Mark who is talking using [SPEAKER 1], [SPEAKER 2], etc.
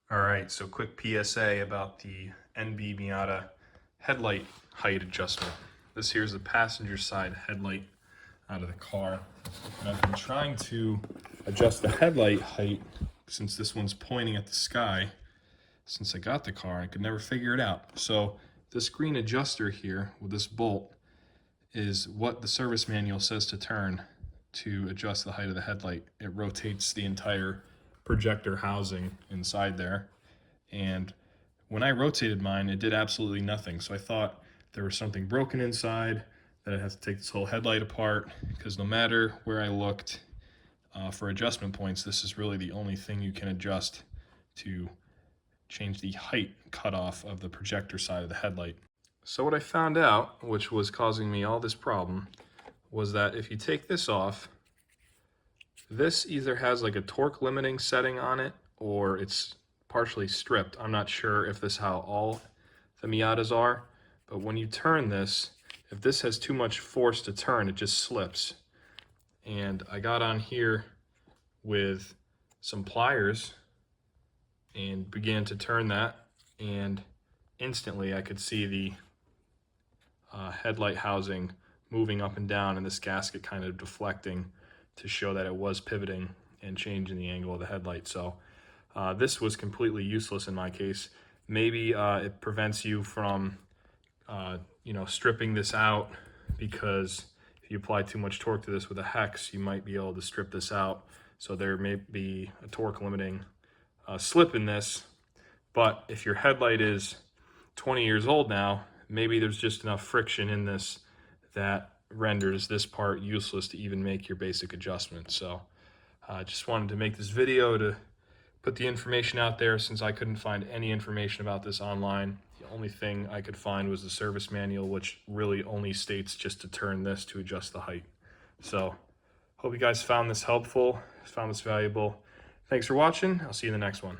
[SPEAKER 1] All right, so quick PSA about the NB Miata headlight height adjustment. This here is the passenger side headlight out of the car. And I've been trying to adjust the headlight height since this one's pointing at the sky. Since I got the car, I could never figure it out. So this green adjuster here with this bolt is what the service manual says to turn to adjust the height of the headlight. It rotates the entire projector housing inside there. And when I rotated mine, it did absolutely nothing. So I thought there was something broken inside, that I had to take this whole headlight apart, because no matter where I looked for adjustment points, this is really the only thing you can adjust to change the height cutoff of the projector side of the headlight. So what I found out, which was causing me all this problem, was that if you take this off, this either has like a torque limiting setting on it or it's partially stripped. I'm not sure if this is how all the Miatas are, but when you turn this, if this has too much force to turn, it just slips. And I got on here with some pliers and began to turn that, and instantly I could see the headlight housing moving up and down and this gasket kind of deflecting to show that it was pivoting and changing the angle of the headlight. So this was completely useless in my case. Maybe it prevents you from stripping this out, because if you apply too much torque to this with a hex, you might be able to strip this out. So there may be a torque limiting slip in this. But if your headlight is 20 years old now, maybe there's just enough friction in this that renders this part useless to even make your basic adjustment. So I just wanted to make this video to put the information out there, since I couldn't find any information about this online. The only thing I could find was the service manual, which really only states just to turn this to adjust the height. So hope you guys found this helpful, found this valuable. Thanks for watching. I'll see you in the next one.